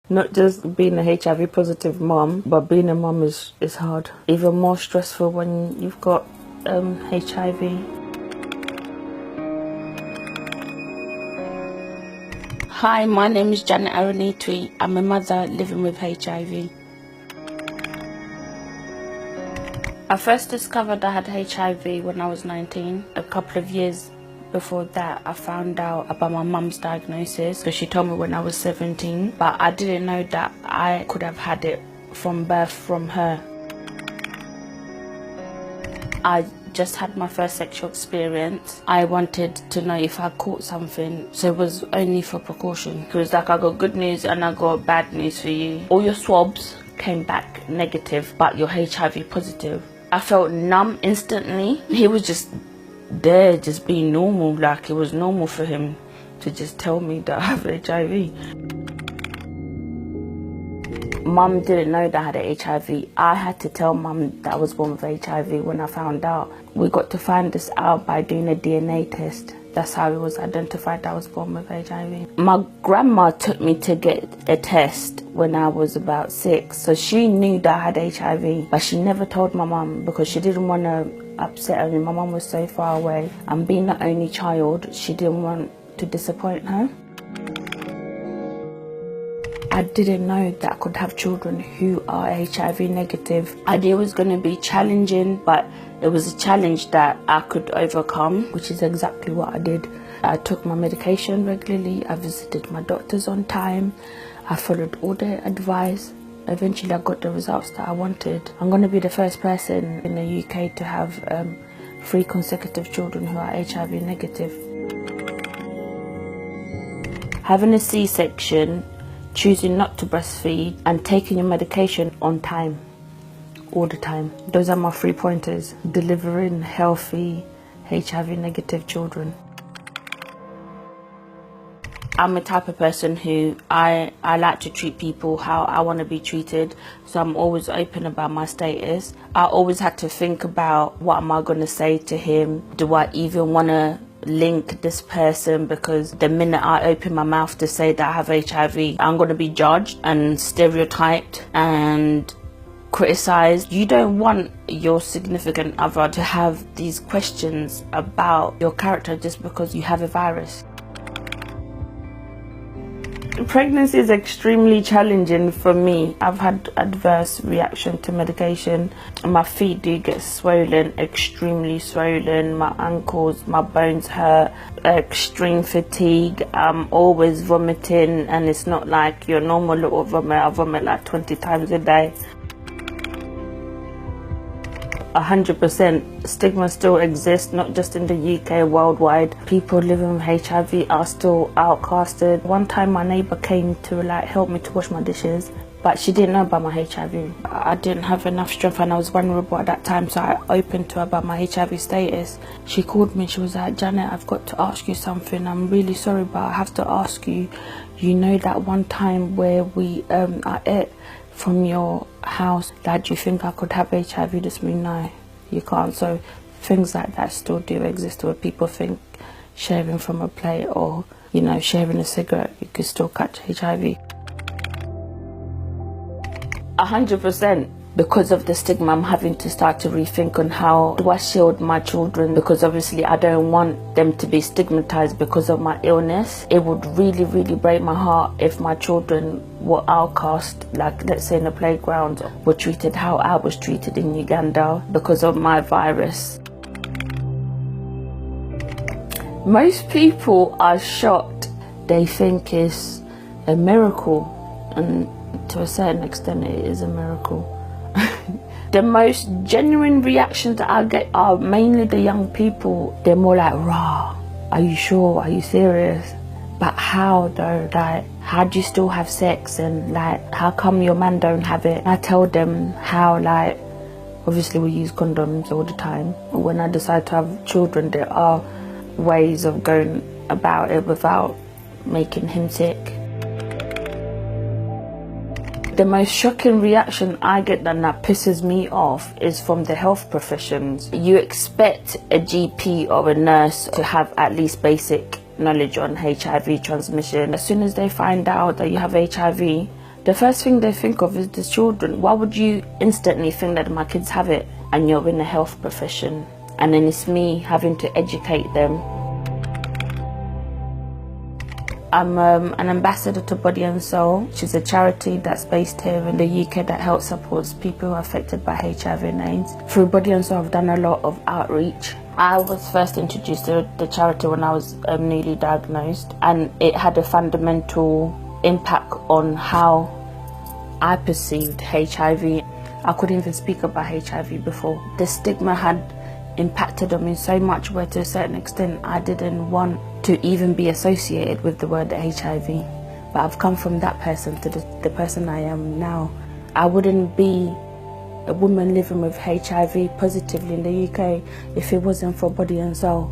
Not just being a HIV positive mom, but being a mom is hard. Even more stressful when you've got HIV. Hi, my name is Janet Aronitwi. I'm a mother living with HIV. I first discovered I had HIV when I was 19. A couple of years before that, I found out about my mum's diagnosis because she told me when I was 17, but I didn't know that I could have had it from birth from her. I just had my first sexual experience. I wanted to know if I caught something, so it was only for precaution. It was like, I got good news and I got bad news for you. All your swabs came back negative, but you're HIV positive. I felt numb instantly. He was just there, just being normal, like it was normal for him to just tell me that I have HIV. Mum didn't know that I had HIV. I had to tell Mum that I was born with HIV when I found out. We got to find this out by doing a DNA test. That's how it was identified that I was born with HIV. My grandma took me to get a test when I was about 6. So she knew that I had HIV, but she never told my mum because she didn't want to upset her. My mum was so far away. And being the only child, she didn't want to disappoint her. I didn't know that I could have children who are HIV negative. I knew it was going to be challenging, but it was a challenge that I could overcome, which is exactly what I did. I took my medication regularly, I visited my doctors on time, I followed all their advice. Eventually I got the results that I wanted. I'm going to be the first person in the UK to have 3 consecutive children who are HIV negative. Having a C-section, choosing not to breastfeed, and taking your medication on time, all the time. Those are my 3 pointers. Delivering healthy HIV negative children. I'm a type of person who I like to treat people how I want to be treated, so I'm always open about my status. I always had to think about, what am I going to say to him? Do I even want to link this person? Because the minute I open my mouth to say that I have HIV, I'm going to be judged and stereotyped and criticized. You don't want your significant other to have these questions about your character just because you have a virus. Pregnancy is extremely challenging for me. I've had adverse reaction to medication. My feet do get swollen, extremely swollen. My ankles, my bones hurt, extreme fatigue. I'm always vomiting, and it's not like your normal little vomit. I vomit like 20 times a day. 100% stigma still exists, not just in the UK, worldwide. People living with HIV are still outcasted. One time my neighbour came to help me to wash my dishes, but she didn't know about my HIV. I didn't have enough strength and I was vulnerable at that time, so I opened to her about my HIV status. She called me, she was like, Janet, I've got to ask you something. I'm really sorry, but I have to ask you. You know that one time where I ate from your house, do you think I could have HIV? Just me, no, you can't. So things like that still do exist, where people think sharing from a plate or sharing a cigarette, you could still catch HIV. 100%. Because of the stigma, I'm having to start to rethink on how do I shield my children, because obviously I don't want them to be stigmatized because of my illness. It would really, really break my heart if my children were outcast, let's say in the playground, were treated how I was treated in Uganda because of my virus. Most people are shocked. They think it's a miracle, and to a certain extent it is a miracle. The most genuine reactions that I get are mainly the young people. They're more like, rah, are you sure? Are you serious? But how though? How do you still have sex? And how come your man don't have it? I tell them how, obviously we use condoms all the time. When I decide to have children, there are ways of going about it without making him sick. The most shocking reaction I get that pisses me off is from the health professions. You expect a GP or a nurse to have at least basic knowledge on HIV transmission. As soon as they find out that you have HIV, The first thing they think of is the children. Why would you instantly think that my kids have it and you're in the health profession? And then it's me having to educate them. I'm an ambassador to Body and Soul, which is a charity that's based here in the UK that helps supports people who are affected by HIV and AIDS. Through Body and Soul, I've done a lot of outreach. I was first introduced to the charity when I was newly diagnosed, and it had a fundamental impact on how I perceived HIV. I couldn't even speak about HIV before. The stigma had impacted on me so much where to a certain extent I didn't want to even be associated with the word HIV. But I've come from that person to the person I am now. I wouldn't be a woman living with HIV positively in the UK if it wasn't for Body and Soul.